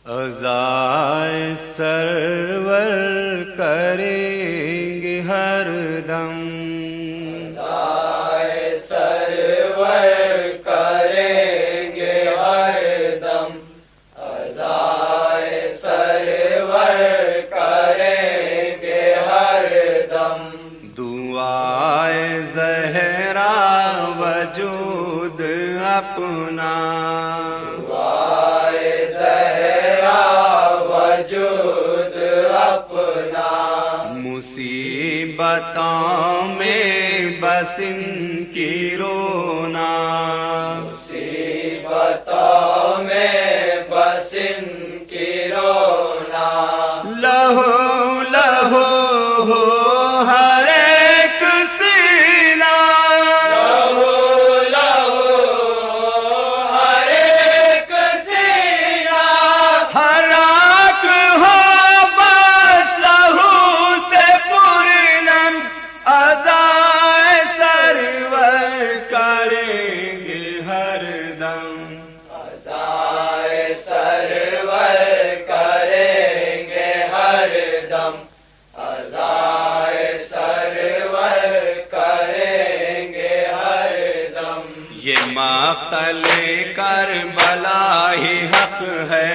अज़ाए server करेंगे हरदम, अज़ाए server करेंगे हरदम, अज़ाए सरवर करेंगे हरदम। दुआए ज़हरा वजूद अपना, दुआए ज़हरा वजूद अपना, मुसीबतों में बस इनकी रोना, मुसीबतों में बस इनकी रोना। लहो लहो हो हर एक सीना, लहू लहू हर एक सीना, हराक हो बस लहू से पूर्णम, अज़ाए सरवर करेंगे हरदम, अज़ाए सरवर करेंगे हरदम, अज़ाए सरवर करेंगे हरदम। ये मक़तले करबला ही हक है,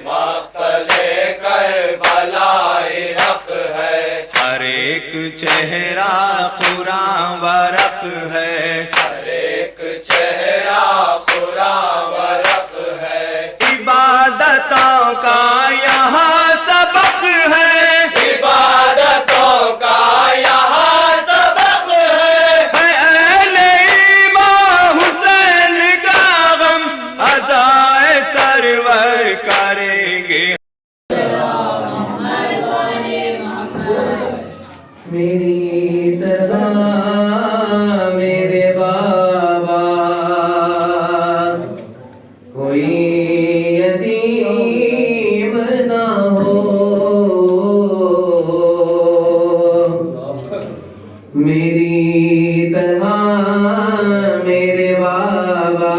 मक़तले करबला-ए हक है, हर एक चेहरा कुरान वरक है, हर एक चेहरा कुरान वरक है। इबादतों का यहाँ सबक है, इबादतों का यहाँ सबक है, अहले इमाम हुसैन का गम, अज़ाए सरवर करेंगे। मेरी तरह मेरे बाबा कोई यतीम ना हो, मेरी तरह मेरे बाबा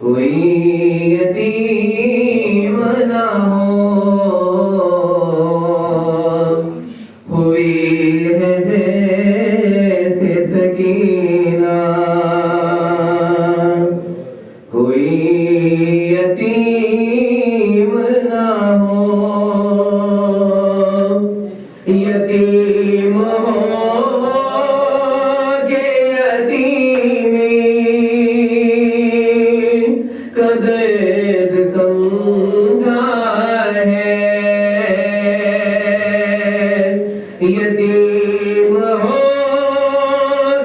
कोई यतीम ना हो। हुई है जैसे सकीना कोई यतीम ना हो, यतीम हो के यतीमी कदर समझा है, यतीम हो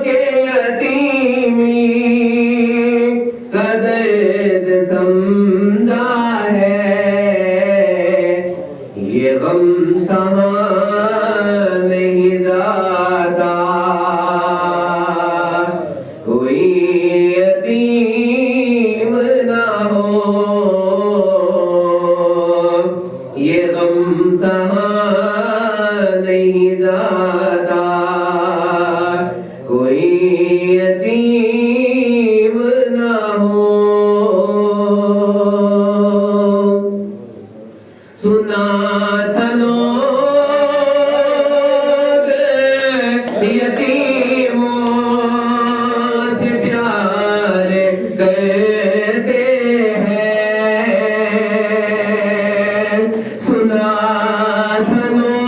के यतीमी कदर समझा है। ये गम सहा नहीं जाता कोई यतीम ना हो, ये गम सहा नहीं जाता कोई यतीम ना हो। सुना था लोग यतीमों से प्यार करते हैं, सुना था लोग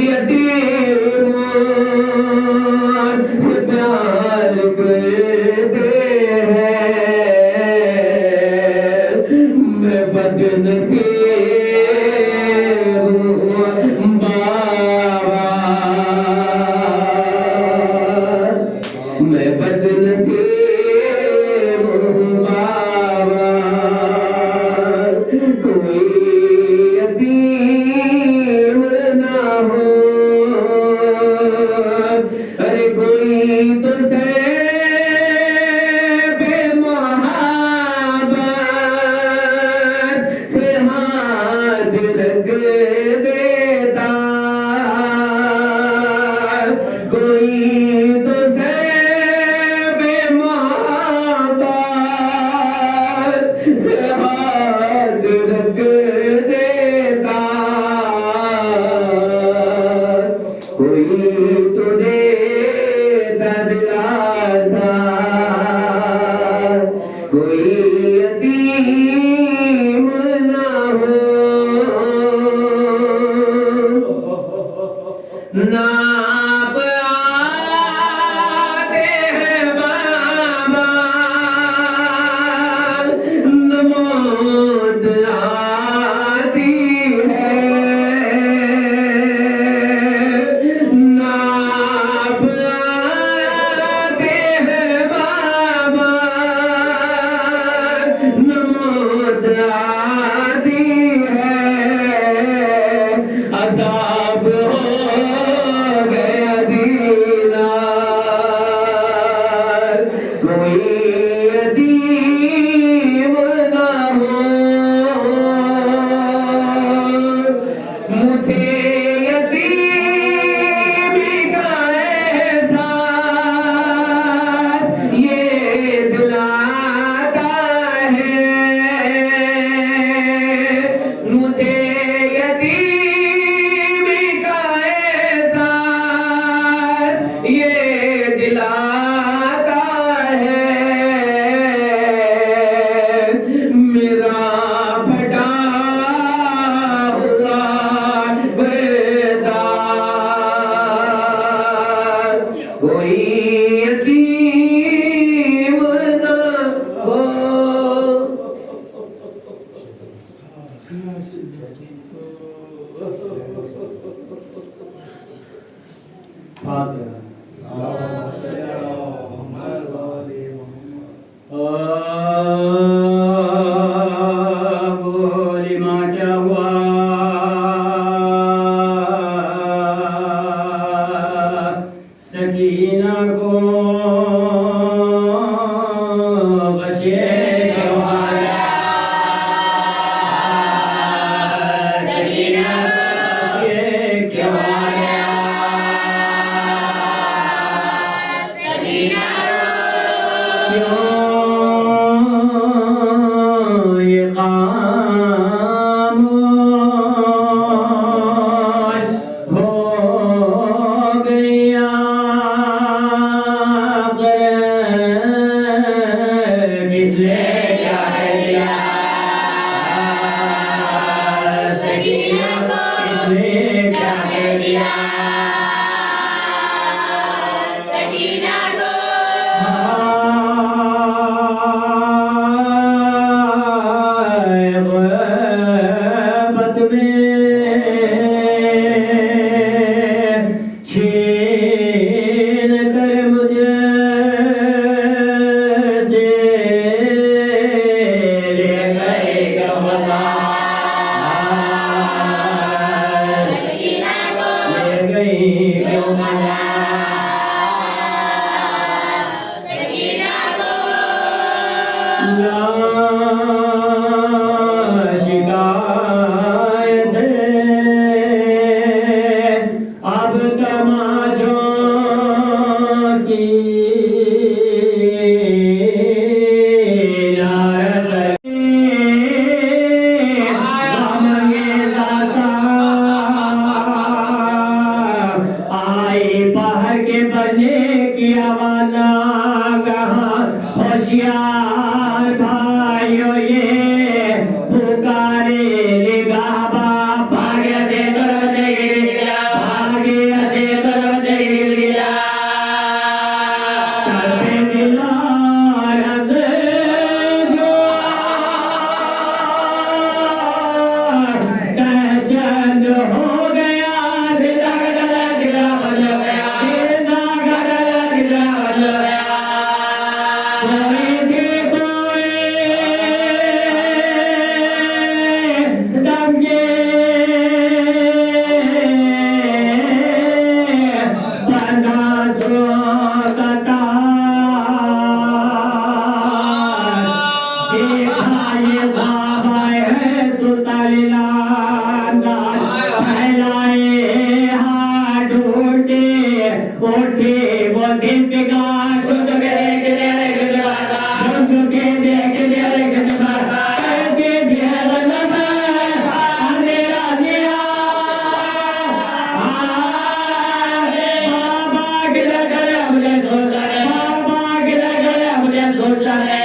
यतीमों से प्यार करते हैं। मैं बदनसीब हूँ बाबा, मैं बदनसीब हूँ बाबा, कोई यतीम ना हो। अरे कोई तो से बेमहाबत से बोली माँ क्या हुआ? सकीना को गशे क्यों आया? सकीना को ये क्यों आया? सकीना क्यों ये खामोश हो गया? किसने क्या कह दिया? सकीना को किसने क्या कह दिया? सकीना को ग़ैबत में छीन कर मुझे से ले गए क्यों बता? ले गई क्यों बता? शिकायत अब तमाशों की आई पहाड़ के बने की आवाना कहाँ होशियार भाइयों ये पुकारे रे गाबा भाग्य से दरवाजे गिर गया भाग्य से दरवाजे गिर गया करते मिला रंग जो चंद हो गया जिंदा गला गिरा बन गया जिंदा गला गिरा बन गया सोए थे कोई दंगे बर्दाश्तों का देखा ये बाबा है सुतालिला फैलाए हाथ ढूंढे उठे वो दिन बिगाड़ सुन के देख ले बाबा के दिया लगा अंधेरा दिया बाबा के लगा मुझे सोचता है बाबा के लगा मुझे सोचता है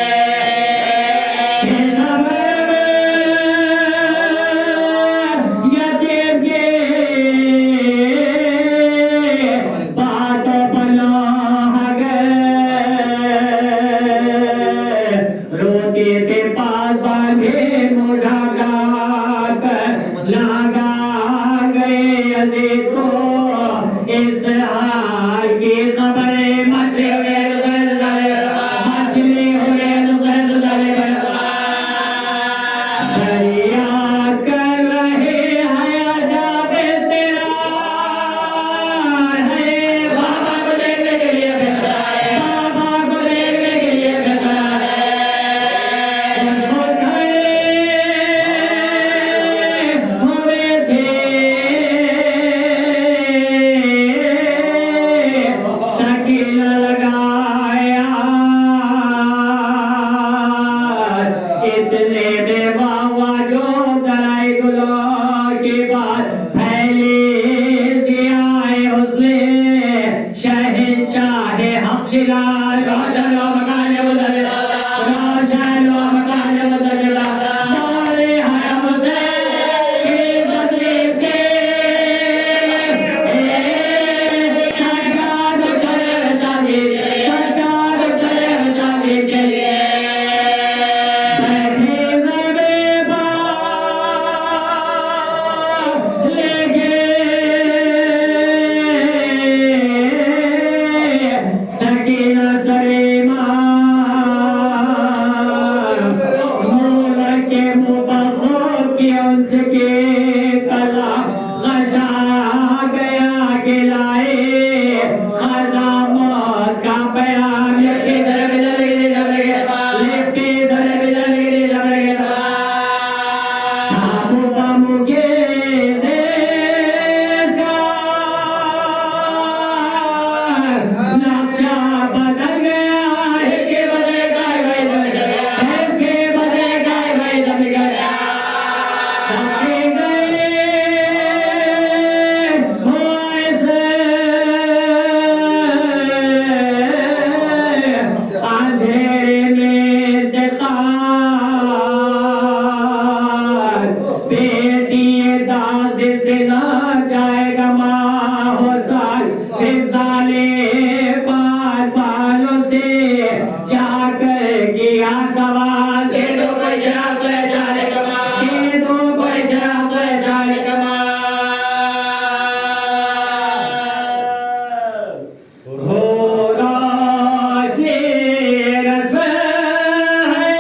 रोते थे पास बांधे मुढ़ा गाकर लगा गए अजीत को इस हाल की खबरें मचले हुए दरिया कर रहे हैं अजाब तेरा है बाबा को देखने के लिए बेहतर है बाबा को देखने के लिए बेहतर है खुद खड़े हुए थे सकीना लगाया इतने में बाबा जो तराई गुलाब के बाद फैले दिया है उसने शहंशाह हक़शिलार रोशन व मकान बदल रोशन व मकान बदल दौरे हरम से के तकलीफ के सरकार करे दादी के लिए बैठे ज़रबे लेके सकीना सरे माँ हंस के कला गशा गया गिलाए खजा मौत का बयान लिखते सर बिजल गिरे जब लगे लिखते सर बिजल गिरे जब लगे साबु बामु के देश का नक्शा बदल गया इसके बदले गाय भाई जम गया इसके बदले गाय भाई जम गया सबके गए हो ऐसे अंधेरे में इंतकाल बेटिए दाद से ना जाएगा माँ हो साल फिजाले पाल पालों से जाकर किया सवाल दे दो कोई जरा तो जाने कमा दे दो कोई जरा तो जाने कमा हो रोशनी रस्म है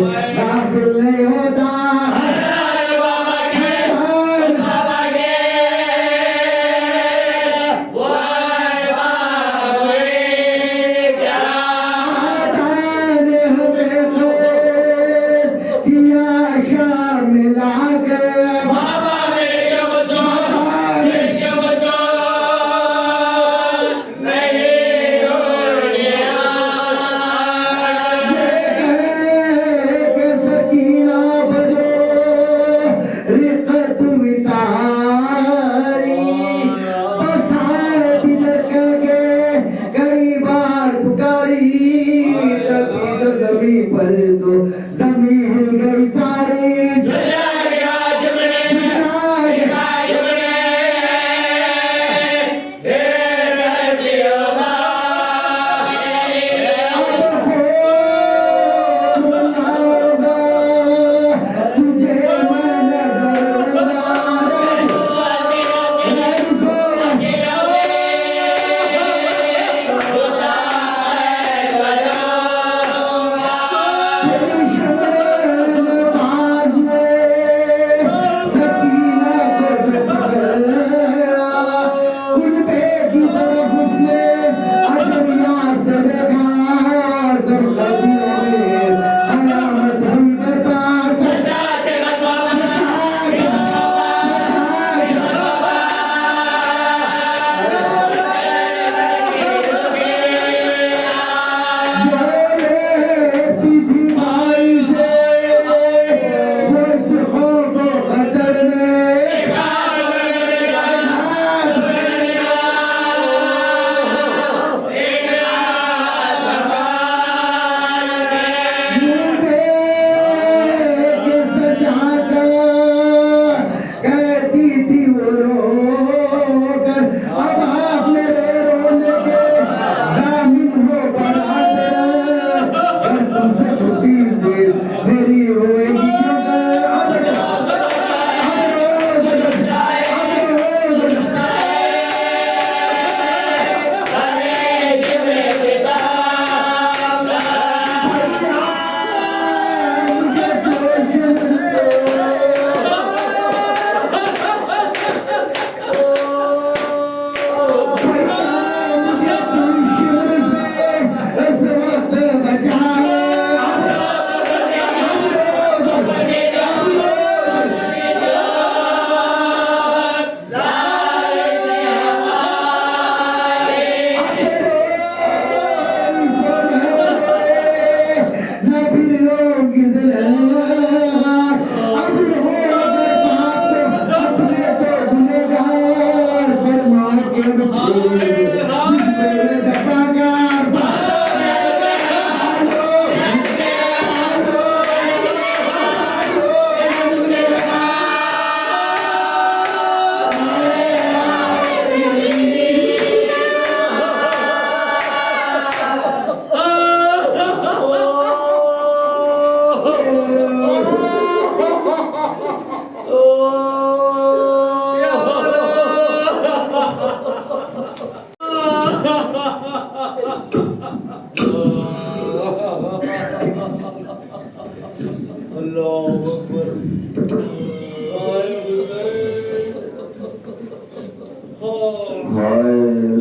से गाफिल नहीं होता। पर तो जमीन हिल गई सारी।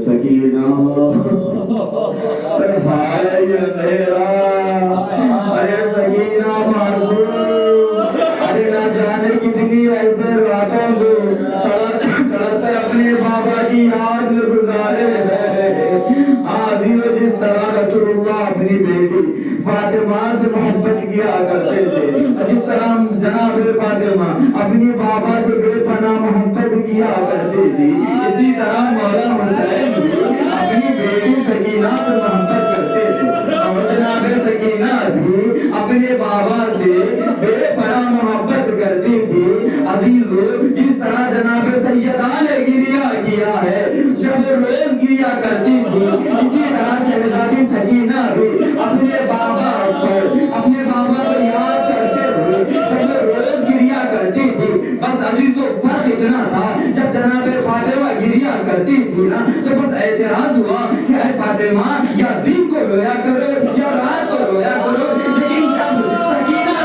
सकीना अरे हाय अंधेरा अरे सकीना मासूम अरे ना जाने कितनी ऐसे रातों को तड़पते अपने बाबा की याद में गुजारे आज जिस तरह रसूलुल्लाह अपनी बेटी फातिमा से मोहब्बत किया करते थे, जिस तरह जनाब फातिमा अपनी बाबा से बेपनाह मोहब्बत किया करते थे, इसी तरह मौला हुसैन अपनी बेटी सकीना से मोहब्बत करते थे और जनाब सकीना भी अपने बाबा से बेपनाह मोहब्बत करती थी। अजीजों, जिस तरह जनाब सैयदा ने गिरिया किया है, शब रोज गिरिया करती थी, इसी तरह शहजादी सकीना भी अपने बाबा को याद करते हुए शब रोज गिरिया करती थी। बस अजीजों, फर्क इतना था, जब जनाब फातिमा गिरिया करती थी ना, तो बस एतराज हुआ कि ऐ फातिमा या दिन को रोया करो या रात को रोया करो, लेकिन जब सकीना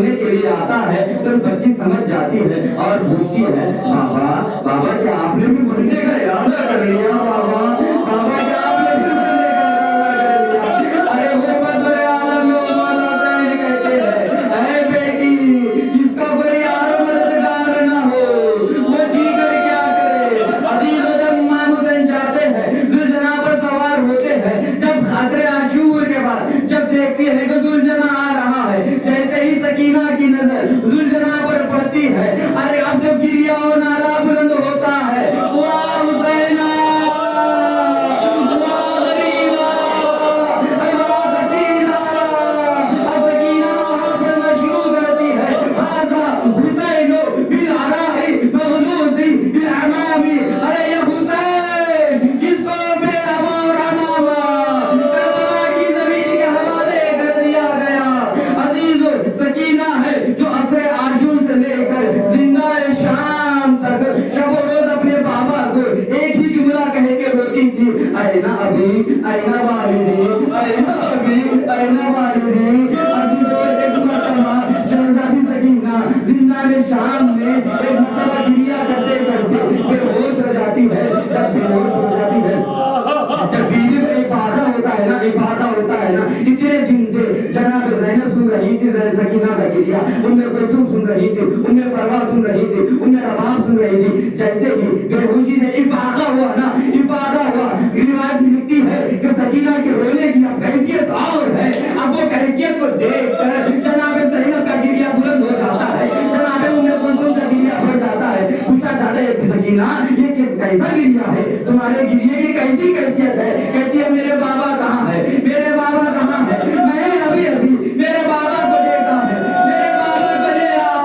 रोने के लिए आता है तो बच्ची समझ जाती है और पूछती है, बाबा बाबा क्या आपने भी मरने का इरादा कर लिया? बाबा बाबा क्या आपने भी मरने का इरादा कर लिया? अरे वो बदले आलम में मौलाना हुसैन कहते हैं, ऐ बेटी जिसका कोई यार मददगार ना हो वो जी कर क्या करे? अजीज जब इमाम हुसैन जाते हैं जुलजना पर सवार होते हैं, जब खासरे आशूर के बाद जब देखते हैं कि जुलजना आ रहा है, जैसे ही सकीना की नजर जुलजना पर पड़ती है, अरे अब जब गिरिया और नारा बुलंद होता है, वाह हुसैना वाह गरीबा वाह सकीना। अब सकीना वहां पढ़ना शुरू करती है, हादा हुसैनो बिल अराही मगलूसी बिल अमामी। अरे ये हुसैन किसको बेअमा और अमामा करबला की जमीन के हवाले कर दिया गया। अजीजो सकीना है जो असरे आशूर से लेकर जिंदा शाम तक शब रोज अपने बाबा को एक ही जुमला कह के रोती थी, ऐना अभी ऐना वालिदी ऐना अभी ऐना वालिदी। अजीजो एक मरतबा शहजादी सकीना जिंदा शाम में एक मरतबा गिरिया करते करते बेहोश हो जाती है। जब बेहोश हो जाती है, जब बीवी में इफादा होता है ना, इफादा होता है ना, इतने दिन से जनाब ज़ैनब सुन रही थी सकीना का गिरिया, उम्मे कुलसूम सुन रही थी, उम्मे परवा सुन रही थी, उम्मे रबाब सुन रही थी। जैसे ही बेहोशी से इफादा हुआ ना, इफादा हुआ, रिवायत में लिखती है कि सकीना के रोने की अब कैफियत और है। अब वो कैफियत को देखकर जनाब ज़ैनब का गिरिया बुलंद हो जाता है, जनाब उम्मे कुलसूम का गिरिया बढ़ जाता है। पूछा जाता है सकीना ये कैसा गिरिया है, तुम्हारे गिरिये की कैसी कैफियत है? कहती है मेरे बाबा कहाँ है, मेरे बाबा कहाँ है? मैं अभी अभी मेरे बाबा को देखा है, मेरे बाबा को ले आओ,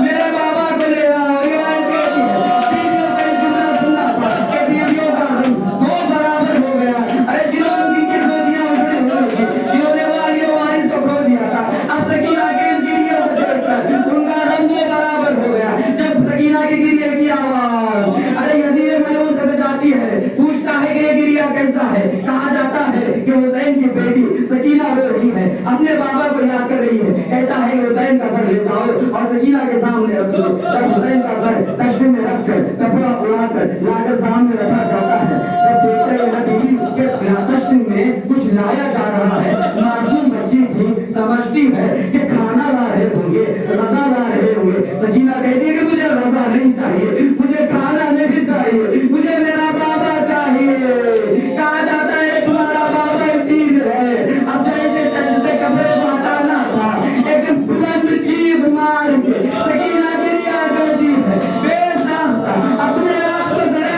मेरे बाबा को ले आओ। ये बात कहती है, बीवियों का जुमला सुनना था कि बीवियों का हम दो बराबर हो गया। अरे जिन्होंने नीचे खो दिया उसने होगी, जिन्होंने वालियों वारिस को खो दिया था, अब सकीना के गिरियों को देखकर उनका हम दो बराबर हो गया। जब सकीना के गिरिये की आवाज अरे यदीर मलून तक जाती है, पूछता है कि ये गिरिया कैसा है? कहा जाता है कि हुसैन की बेटी सकीना रो रही है, अपने बाबा को याद कर रही है। कहता है कि हुसैन का सर ले जाओ और सकीना के सामने रख दो। जब हुसैन का सर तश्ते में रखकर कपड़ा उड़ाकर लाकर सामने रखा जाता है, जब देखते हैं नबी के तश्ते में कुछ लाया जा रहा है, मासूम बच्ची थी, समझती है कि खाना ला रहे होंगे, रजा ला रहे होंगे। सकीना कहती है कि मुझे रजा नहीं चाहिए, मुझे खाना नहीं चाहिए, मुझे मेरा बाबा चाहिए। कहा जाता है तुम्हारा बाबा ठीक है। अब जैसे तश्ते कपड़े को हटाना था, एक बुलंद चीख मार के सकीना गिरिया करती है, बेसाख्ता अपने आप को जरा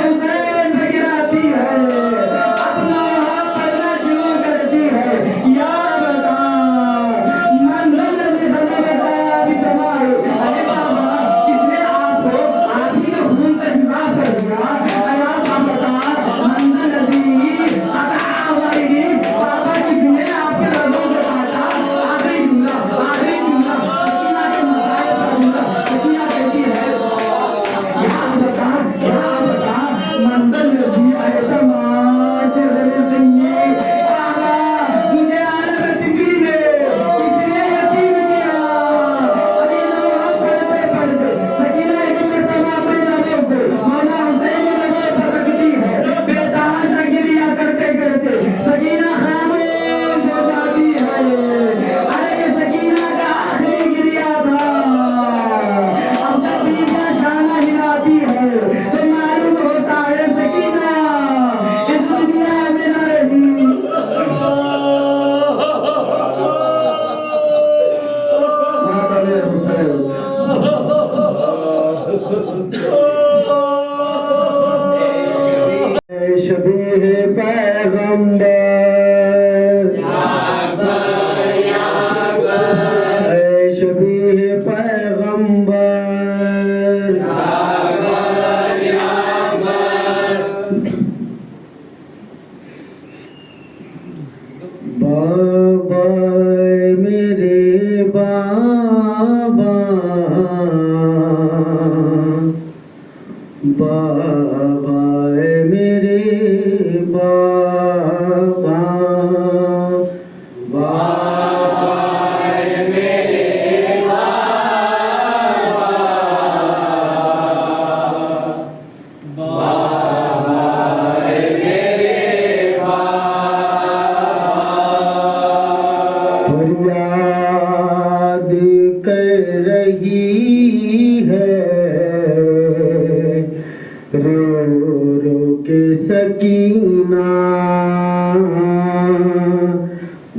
के सकीना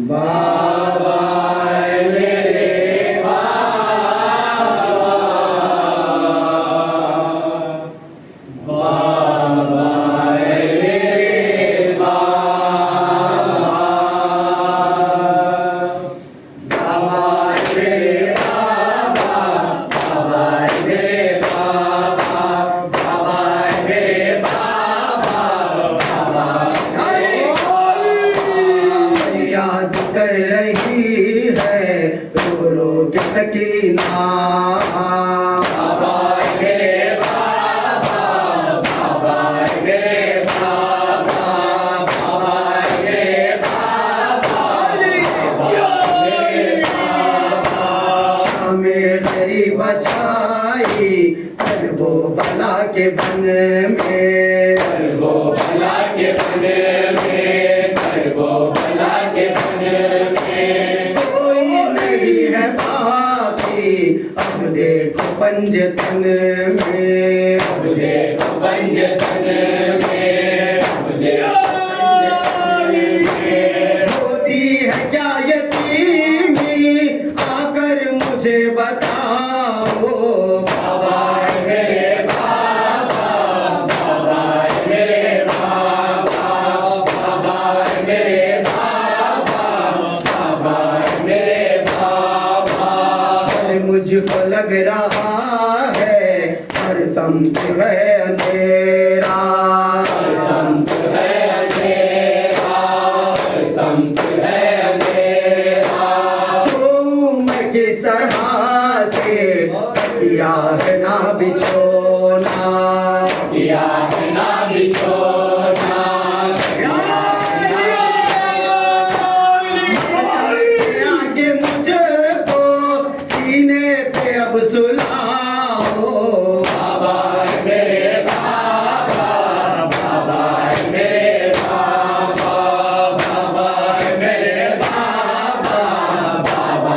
बाबा कर रही है रो रो के सकीना बाबा मेरे बाबा बाबा मेरे बाबा बाबा मेरे बाबा शामे हरी बचाई कर वो भला के बन में कर वो भला के बन में कर वो भला के बन में कोई नहीं है बाकी अब देखो पंजतन में अब देखो पंजतन में अब देखो पंजतन में होती है क्या यतीमी आकर मुझे बताओ बाबा मेरे बाबा बाबा मेरे बाबा बाबा मेरे बाबा बाबा मेरे बाबा मुझको लग रहा है हर संत है अंधेरा हर संत है अंधेरा हर संत है अंधेरा सोऊं मैं किस तरह से किया है ना बिछोना किया है ना बिछोना आगे मुझको सीने पे अब सुलाओ बाबा मेरे बाबा बाबा मेरे बाबा बाबा मेरे बाबा बाबा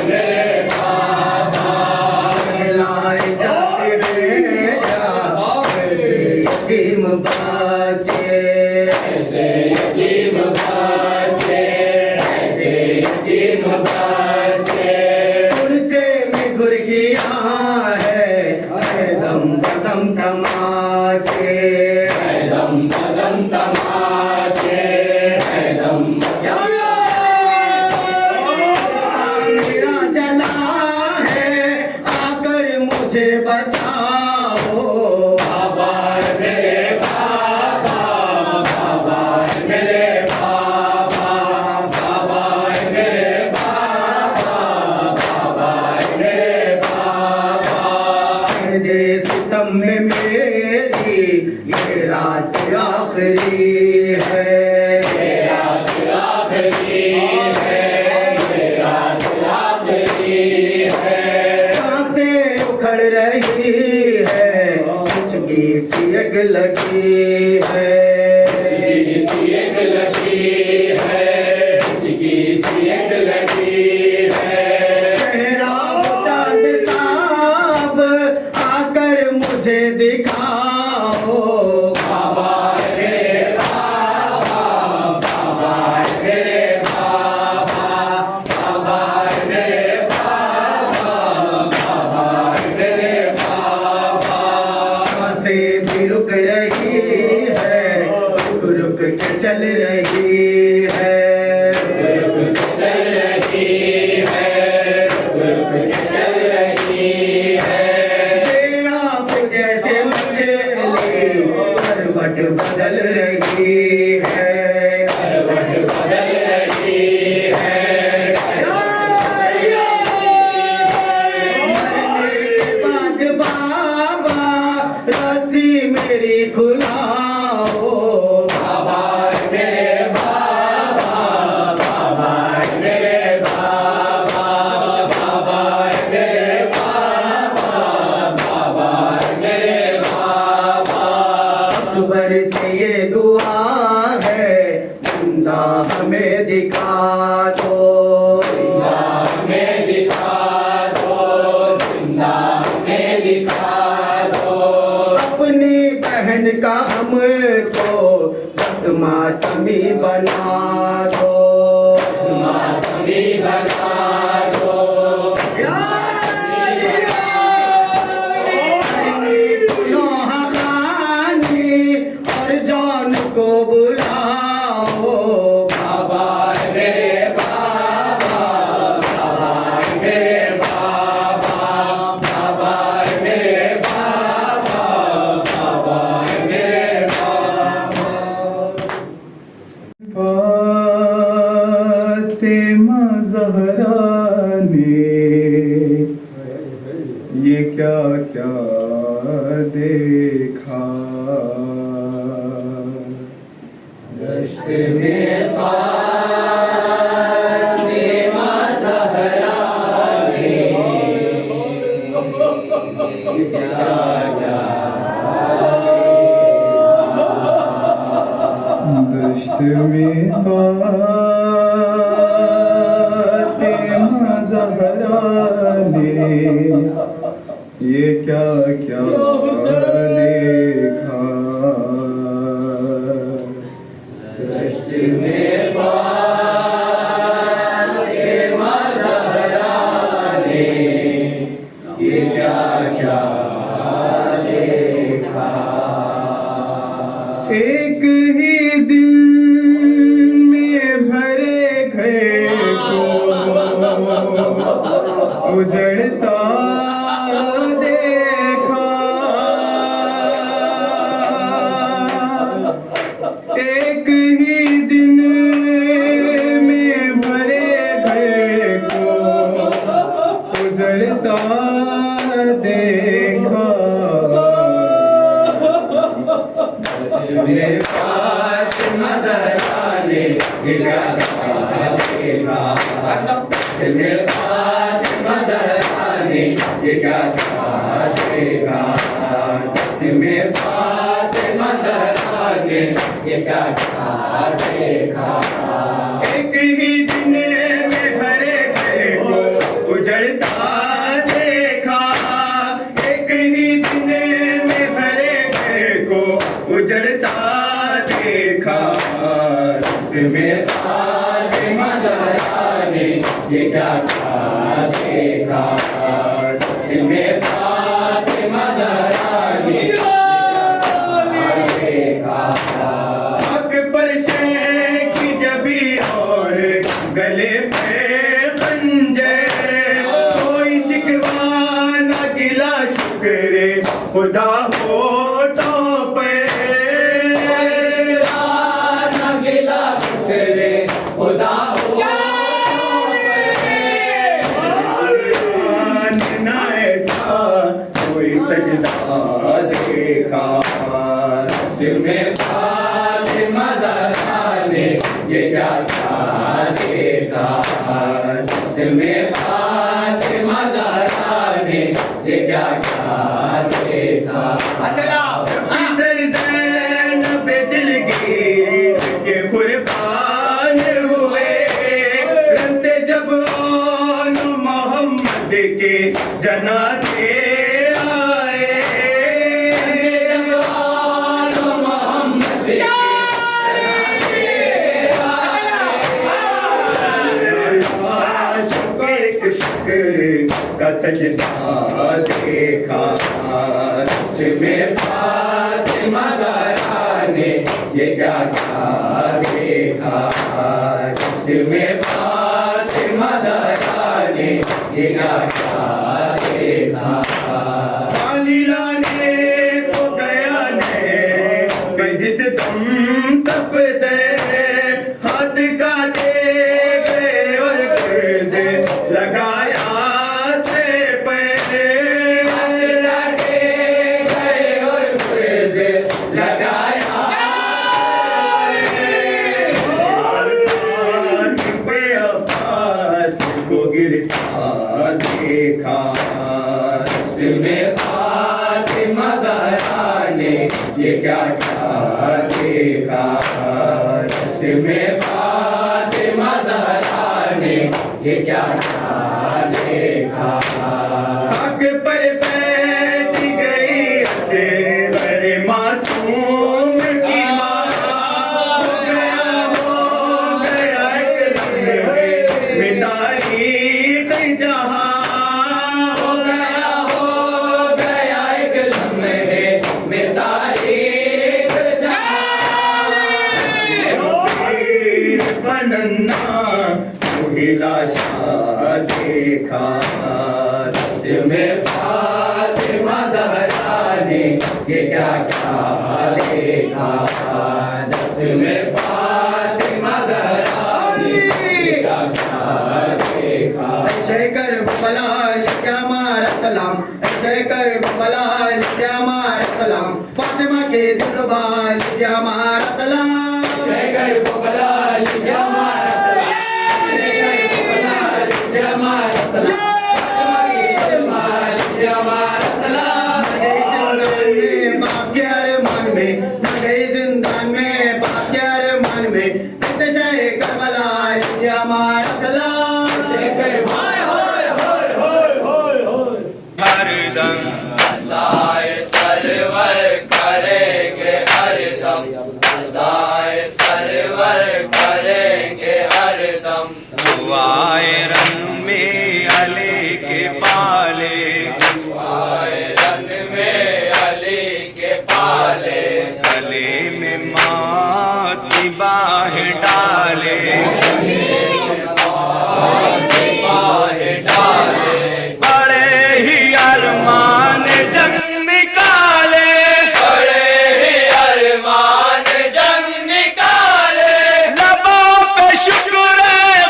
मेरे बाबा लाए जाते बेटा यतीम बच्चे ऐसे यतीम बच्चे ऐसे यतीम बच्चे उनसे में घुर गया है दम दम तमाचे दम दम तमाचे दम मेरा जला है आकर मुझे बचाओ बाबा मेरे बाबा बाबा मेरे बाबा बाबा मेरे बाबा बाबा मेरे बाबा दे सितम में मेरी ये रात आखिरी है ये रात आखिरी है ये रात आखिरी है सांसें उखड़ रही है कुचकी सी एक लगी है कुचकी सी एक लगी है कुचकी सी एक लगी है चेहरा चांद साहब आकर मुझे दिखाओ बाबा मेरे बाबा बाबा मेरे बाबा बाबा मेरे बाबा बाबा मेरे बाबा सांसें भी रुक रही है रुक रुक के चल रही है रुक रुक के चल रही है रुक रुक के चल रही है आप जैसे मछली करवट बदल रही है करवट बदल रही है मरने के बाद बाबा रस्सी मेरी खुलाओ बाबा मेरे बाबा बाबा मेरे बाबा बाबा मेरे बाबा बाबा मेरे बाबा अकबर से ये दुआ है जिंदा हमें दिखा दो जिंदा हमें दिखा दो जिंदा हमें दिखा दो अपनी बहन का हमको मातमी बना दो, मातमी बना दो, और जान को बुलाओ। बाबा मेरे बाबा, बाबा मेरे बाबा, बाबा मेरे बाबा, बाबा मेरे फातिमा ज़हरा ने ये क्या क्या देखा, दश्त में फातिमा ज़हरा ने क्या क्या दश्त में फातिमा ज़हरा ने ये क्या क्या देखा, दश्त में फातिमा ज़हरा ने ये क्या क्या देखा। एक ही दिल में भरे घर को उजड़ता देखा, एक ही दिन में भरे घर को उजड़ता देखा। मेरे फातिमा ज़हरा ने ये क्या क्या देखा, मेरे फातिमा ज़हरा ने ये क्या क्या देखा, मेरे फातिमा ज़हरा ने ये क्या क्या देखा। एक ही दिन में भरे घर को उजड़ता देखा, एक ही दिन में भरे घर को उजड़ता देखा। मेरे फातिमा ज़हरा ने ये क्या क्या देखा, मेरे फातिमा ज़हरा ने ये क्या देखा। आँख पर शह की जबी और गले पे खंजर, कोई शिकवा न गिला शुक्र खुदा हो तो पे, गिला तेरे खुदा हो न ऐसा कोई सजदा देखा। दिल में फातिमा ज़हरा ने ये क्या क्या देखा, दिल में फातिमा ज़हरा ने ये क्या क्या देखा। ज़ैनब दिलगीर के कुर्बान हुए, रन से जब मोहम्मद के जनाज़े आए, मोहम्मद के का सजदा देखा। में फातिमा ज़हरा ने ये क्या क्या देखा, में फातिमा ज़हरा ने ये क्या क्या देखा। पानी लाने को गया ने जिस तुम सब दे हाथ का दे गए और कर्ज लगाया से पहले, लगाया पे अब्बास को गिरता देखा। में फातिमा ज़हरा ने ये क्या क्या देखा, में फातिमा ज़हरा ने ये क्या क्या देखा। हक पर बैठ गई तेरे मासूम की माँ, नन्ना महिला शाह देखा दस्त में फातिमा ज़हरा ने ये क्या क्या देखा दस्त में फातिमा ज़हरा ने ये क्या क्या देखा शेखर बलाल क्या मारा सलाम शेखर बलाल क्या मारा सलाम फातिमा के दुर्बाल क्या मारा सलाम शेखर बलाल क्या मारा सलाम शेखर बलाल क्या मारा सलाम फातिमा के दुर्बाल क्या मारा सलाम बाप के अरमान में गई जिंदान में बाप के अरमान में शेखर बलाल क्या मारा सलाम शेखर भाई होय होय होय होय होय हरदम अज़ाए सरवर करेंगे हरदम अज़ाए सरवर करेंगे हरदम दुआए रन में अली के पाले दुआए रन में अली के पाले गले में माँ की बाहें डाले बड़े ही अरमान जंग निकाले बड़े ही अरमान जंग निकाले लबों पे शुक्र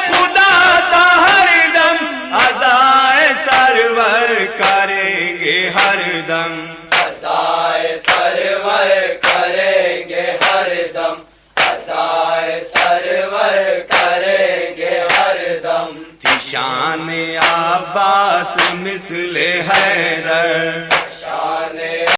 खुदा का हरदम अज़ाए सरवर करेंगे हरदम अज़ाए सरवर करेंगे हरदम अज़ाए सरवर करेंगे हरदम शान अब्बास मिसले हैदर